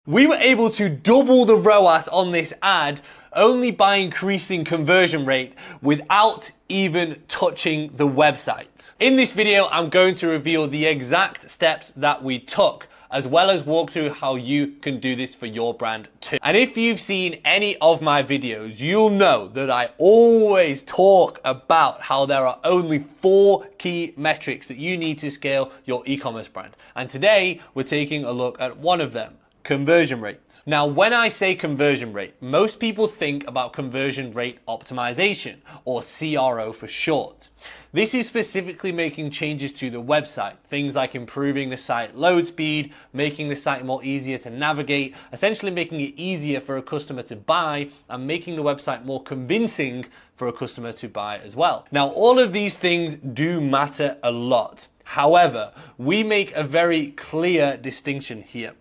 We were able to double the ROAS on this ad only by increasing conversion rate without even touching the website. In this video, I'm going to reveal the exact steps that we took, as well as walk through how you can do this for your brand too. And if you've seen any of my videos, you'll know that I always talk about how there are only 4 key metrics that you need to scale your e-commerce brand. And today, we're taking a look at one of them. Conversion rate. Now, when I say conversion rate, most people think about conversion rate optimization, or CRO for short. This is specifically making changes to the website, things like improving the site load speed, making the site more easier to navigate, essentially making it easier for a customer to buy, and making the website more convincing for a customer to buy as well. Now, all of these things do matter a lot. However, we make a very clear distinction here.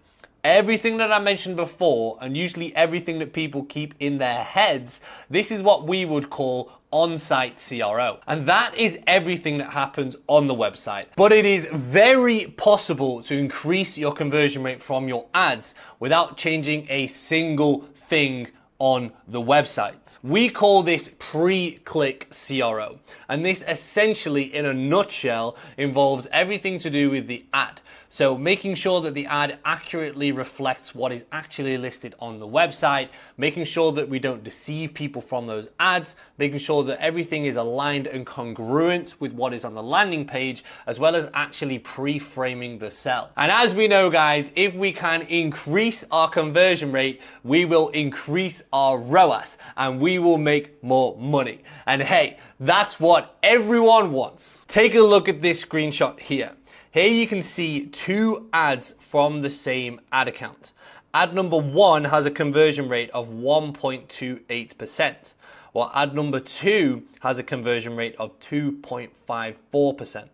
Everything that I mentioned before, and usually everything that people keep in their heads, this is what we would call on-site CRO. And that is everything that happens on the website. But it is very possible to increase your conversion rate from your ads without changing a single thing on the website. We call this pre-click CRO. And this essentially, in a nutshell, involves everything to do with the ad. So making sure that the ad accurately reflects what is actually listed on the website, making sure that we don't deceive people from those ads, making sure that everything is aligned and congruent with what is on the landing page, as well as actually pre-framing the sell. And as we know, guys, if we can increase our conversion rate, we will increase our ROAS and we will make more money. And hey, that's what everyone wants. Take a look at this screenshot here. Here you can see 2 ads from the same ad account. Ad number 1 has a conversion rate of 1.28%, while ad number 2 has a conversion rate of 2.54%.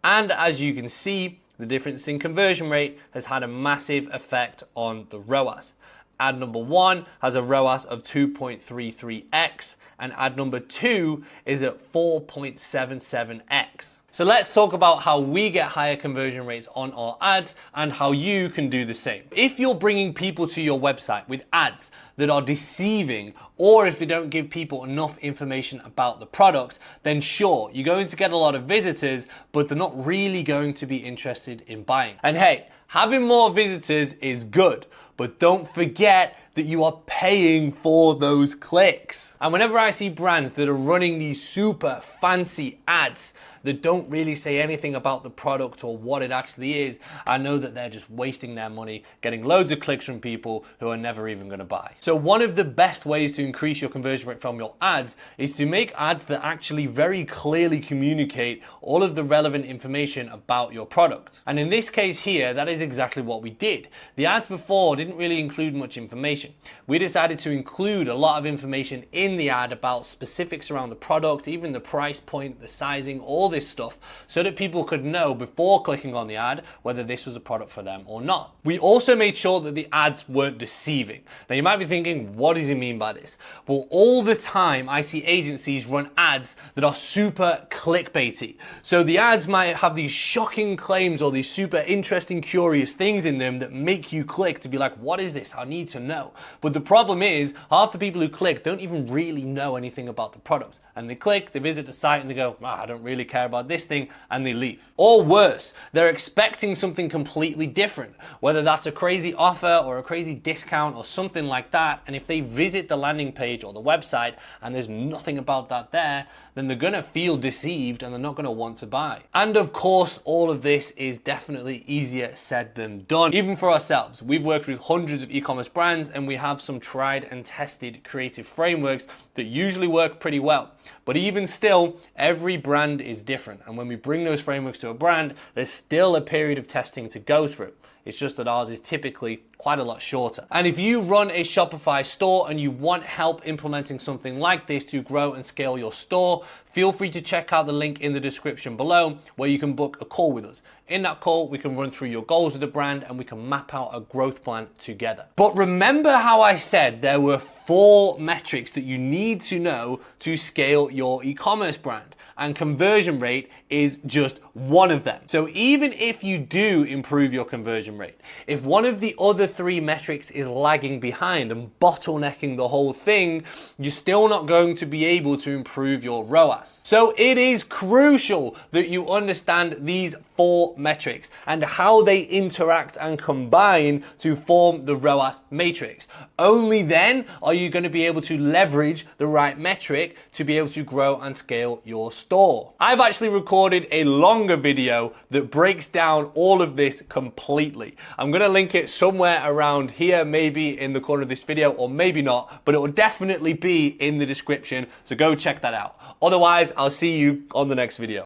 And as you can see, the difference in conversion rate has had a massive effect on the ROAS. Ad number 1 has a ROAS of 2.33x, and ad number 2 is at 4.77x. So let's talk about how we get higher conversion rates on our ads and how you can do the same. If you're bringing people to your website with ads that are deceiving, or if they don't give people enough information about the product, then sure, you're going to get a lot of visitors, but they're not really going to be interested in buying. And hey, having more visitors is good, but don't forget that you are paying for those clicks. And whenever I see brands that are running these super fancy ads that don't really say anything about the product or what it actually is, I know that they're just wasting their money, getting loads of clicks from people who are never even gonna buy. So one of the best ways to increase your conversion rate from your ads is to make ads that actually very clearly communicate all of the relevant information about your product. And in this case here, that is exactly what we did. The ads before didn't really include much information. We decided to include a lot of information in the ad about specifics around the product, even the price point, the sizing, all this stuff, so that people could know before clicking on the ad whether this was a product for them or not. We also made sure that the ads weren't deceiving. Now you might be thinking, what does he mean by this? Well, all the time I see agencies run ads that are super clickbaity. So the ads might have these shocking claims or these super interesting, curious things in them that make you click to be like, what is this? I need to know. But the problem is, half the people who click don't even really know anything about the products. And they click, they visit the site and they go, I don't really care about this thing, and they leave. Or worse, they're expecting something completely different, whether that's a crazy offer or a crazy discount or something like that. And if they visit the landing page or the website and there's nothing about that there, then they're gonna feel deceived and they're not gonna want to buy. And of course, all of this is definitely easier said than done. Even for ourselves, we've worked with hundreds of e-commerce brands and we have some tried and tested creative frameworks that usually work pretty well. But even still, every brand is different. And when we bring those frameworks to a brand, there's still a period of testing to go through. It's just that ours is typically quite a lot shorter. And if you run a Shopify store and you want help implementing something like this to grow and scale your store, feel free to check out the link in the description below where you can book a call with us. In that call, we can run through your goals with the brand and we can map out a growth plan together. But remember how I said there were 4 metrics that you need to know to scale your e-commerce brand. and conversion rate is just one of them. So even if you do improve your conversion rate, if one of the other three metrics is lagging behind and bottlenecking the whole thing, you're still not going to be able to improve your ROAS. So it is crucial that you understand these 4 metrics and how they interact and combine to form the ROAS matrix. Only then are you going to be able to leverage the right metric to be able to grow and scale your store. I've actually recorded a longer video that breaks down all of this completely. I'm going to link it somewhere around here, maybe in the corner of this video, or maybe not, but it will definitely be in the description, so go check that out. Otherwise, I'll see you on the next video.